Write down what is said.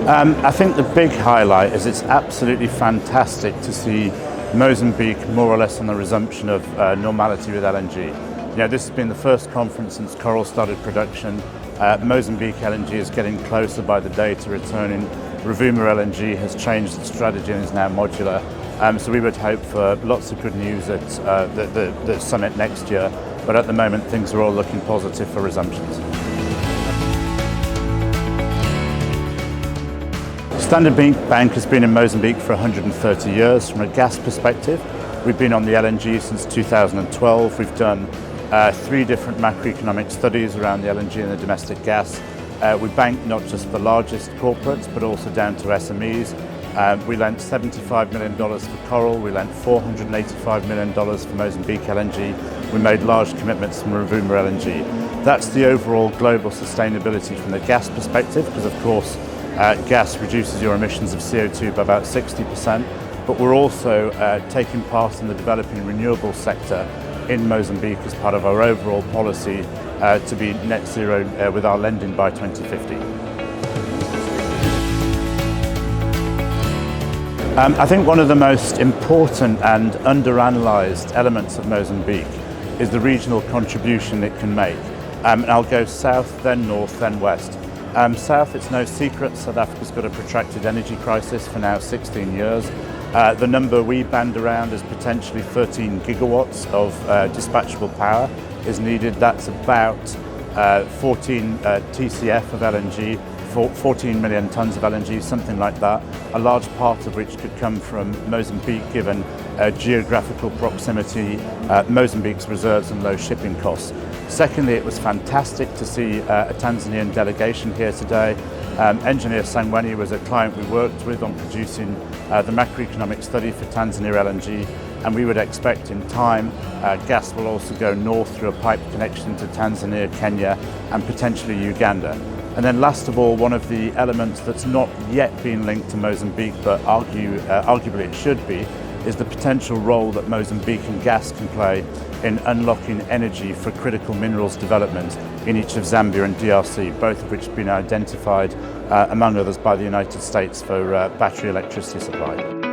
I think the big highlight is it's absolutely fantastic to see Mozambique more or less on the resumption of normality with LNG. This has been the first conference since Coral started production. Mozambique LNG is getting closer by the day to returning. Rovuma LNG has changed its strategy and is now modular. So we would hope for lots of good news at the summit next year. But at the moment, things are all looking positive for resumptions. Standard Bank has been in Mozambique for 130 years. From a gas perspective, we've been on the LNG since 2012. We've done 3 different macroeconomic studies around the LNG and the domestic gas. We bank not just the largest corporates, but also down to SMEs. We lent $75 million for Coral. We lent $485 million for Mozambique LNG. We made large commitments from Rovuma LNG. That's the overall global sustainability from the gas perspective, because of course, gas reduces your emissions of CO2 by about 60%, but we're also taking part in the developing renewable sector in Mozambique as part of our overall policy to be net zero with our lending by 2050. I think one of the most important and underanalyzed elements of Mozambique is the regional contribution it can make. And I'll go south, then north, then west. South, it's no secret, South Africa's got a protracted energy crisis for now 16 years. The number we band around is potentially 13 gigawatts of dispatchable power is needed. That's about 14 TCF of LNG, 14 million tons of LNG, something like that, a large part of which could come from Mozambique given geographical proximity, Mozambique's reserves and low shipping costs. Secondly, it was fantastic to see a Tanzanian delegation here today. Engineer Sangweni was a client we worked with on producing the macroeconomic study for Tanzania LNG, and we would expect in time gas will also go north through a pipe connection to Tanzania, Kenya and potentially Uganda. And then last of all, one of the elements that's not yet been linked to Mozambique, but arguably it should be, is the potential role that Mozambican gas can play in unlocking energy for critical minerals development in each of Zambia and DRC, both of which have been identified, among others, by the United States for battery electricity supply.